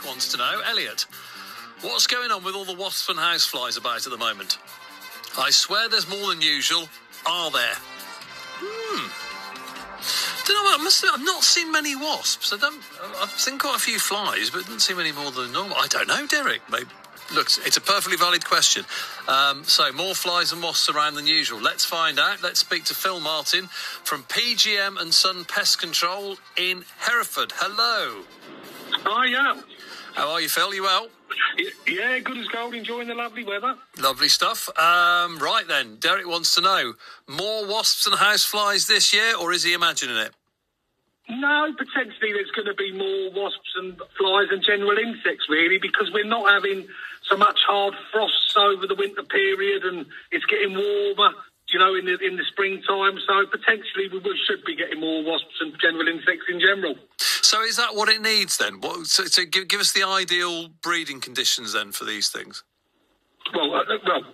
wants to know, Elliott, what's going on with all the wasps and houseflies about at the moment? I swear there's more than usual. Are there? Don't know. I've not seen many wasps. I've seen quite a few flies, but didn't see many more than normal. I don't know, Derek. Maybe. Look, it's a perfectly valid question. So, more flies and wasps around than usual. Let's find out. Let's speak to Phil Martin from PGM and Son Pest Control in Hereford. Hello. Hi, yeah. How are you, Phil? You well? Yeah, good as gold. Enjoying the lovely weather. Lovely stuff. Right then, Derek wants to know, more wasps and houseflies this year, or is he imagining it? No, potentially there's going to be more wasps and flies and general insects, really, because we're not having so much hard frosts over the winter period, and it's getting warmer, you know, in the springtime. So potentially we should be getting more wasps and general insects in general. So is that what it needs then? So give us the ideal breeding conditions then for these things. Well,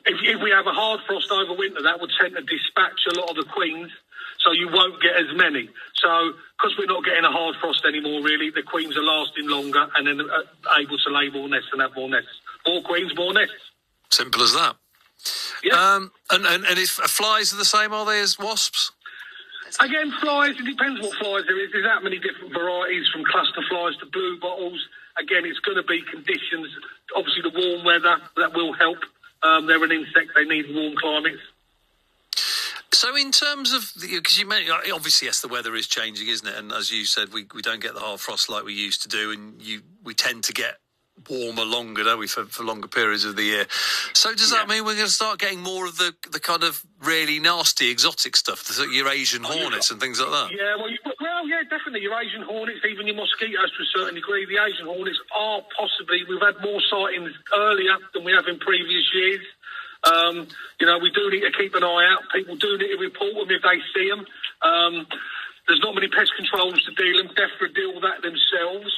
if we have a hard frost over winter, that would tend to dispatch a lot of the queens, so you won't get as many. So, because we're not getting a hard frost anymore, really, the queens are lasting longer and then able to lay more nests and have more nests. More queens, more nests. Simple as that. Yeah. And if flies are the same, are they, as wasps? Again, flies, it depends what flies there is. There's that many different varieties, from cluster flies to blue bottles. Again, it's going to be conditions. Obviously, the warm weather, that will help. They're an insect, they need warm climates. So in terms of, because you meant, obviously, yes, the weather is changing, isn't it? And as you said, we don't get the hard frost like we used to do, and we tend to get warmer longer, don't we, for longer periods of the year. So does that mean we're going to start getting more of the kind of really nasty exotic stuff, your Asian hornets and things like that? Yeah, yeah, definitely. Your Asian hornets, even your mosquitoes to a certain degree. The Asian hornets are possibly, we've had more sightings earlier than we have in previous years. You know, we do need to keep an eye out. People do need to report them if they see them. There's not many pest controls to deal with. DEFRA deal with that themselves.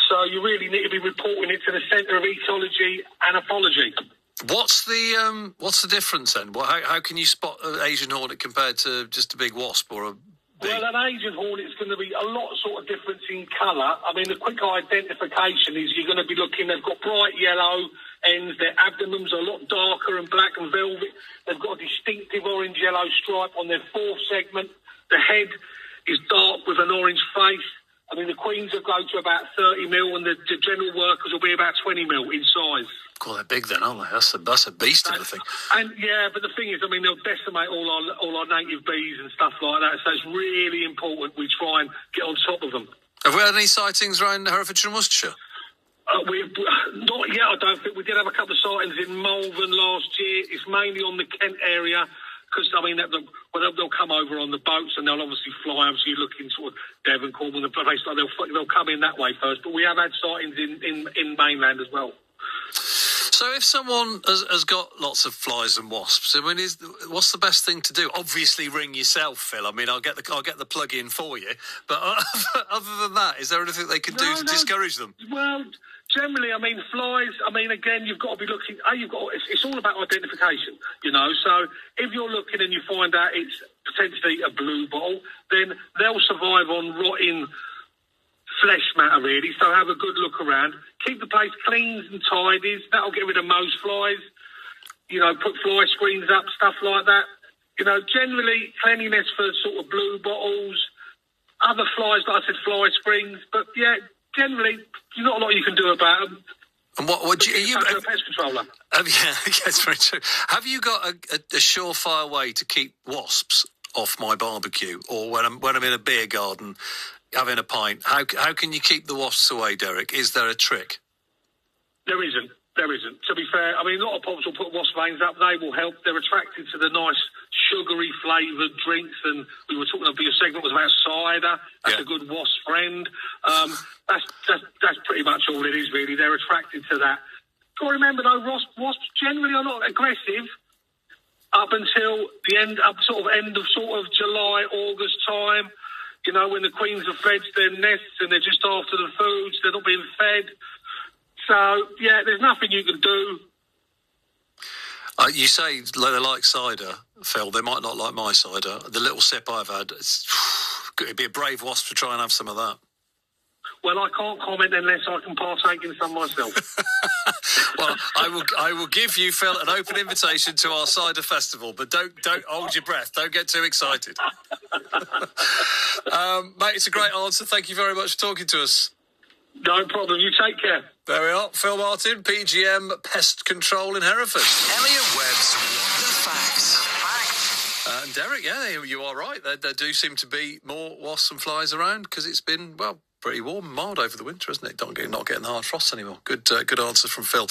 So you really need to be reporting it to the Centre of Ecology and Apology. What's the difference then? How can you spot an Asian hornet compared to just a big wasp or a big... Well, an Asian hornet's going to be a lot sort of difference in colour. I mean, the quick identification is you're going to be looking, they've got bright yellow ends, their abdomens are a lot darker and black and velvet. They've got a distinctive orange-yellow stripe on their fourth segment. The head is dark with an orange face. I mean, the queens will go to about 30 mil, and the general workers will be about 20 mil in size. God, they're big then, aren't they? That's a beast of a thing. And yeah, but the thing is, I mean, they'll decimate all our native bees and stuff like that. So it's really important we try and get on top of them. Have we had any sightings around Herefordshire and Worcestershire? We've not yet. I don't think we did have a couple of sightings in Malvern last year. It's mainly on the Kent area. Because, I mean, they'll come over on the boats and they'll obviously fly. Obviously, looking sort of Devon, Cornwall, the place like they'll come in that way first. But we have had sightings in mainland as well. So if someone has got lots of flies and wasps, I mean, what's the best thing to do? Obviously, ring yourself, Phil. I mean, I'll get the plug in for you. But other than that, is there anything they can do to discourage them? Well, generally, I mean, flies, I mean, again, you've got to be looking, it's all about identification, you know. So if you're looking and you find out it's potentially a blue bottle, then they'll survive on rotting flesh matter, really. So have a good look around. Keep the place clean and tidy. That'll get rid of most flies. You know, put fly screens up, stuff like that. You know, generally, cleanliness for sort of blue bottles, other flies, like I said, fly screens. But, yeah, generally, there's not a lot you can do about them. And what do you a pest controller? Yeah, that's very true. Have you got a surefire way to keep wasps off my barbecue, or when I'm in a beer garden having a pint? How can you keep the wasps away, Derek? Is there a trick? There isn't. To be fair, I mean, a lot of pubs will put wasp veins up. They will help. They're attracted to the nice sugary flavoured drinks, and we were talking about, your segment was about cider. That's a good wasp friend. That's pretty much all it is, really. They're attracted to that. Got to remember, though, wasps generally are not aggressive up until the end of July, August time. You know, when the queens have fledged their nests and they're just after the foods, they're not being fed. So, yeah, there's nothing you can do. You say they like cider, Phil. They might not like my cider. The little sip I've had, it'd be a brave wasp to try and have some of that. Well, I can't comment unless I can partake in some myself. Well, I will give you, Phil, an open invitation to our cider festival, but don't hold your breath. Don't get too excited. Mate, it's a great answer. Thank you very much for talking to us. No problem. You take care. There we are. Phil Martin, PGM Pest Control in Hereford. Elliott Webb's What the Facts. And Derek, yeah, you are right. There do seem to be more wasps and flies around because it's been, well, pretty warm and mild over the winter, isn't it? Not getting the hard frost anymore. Good answer from Phil.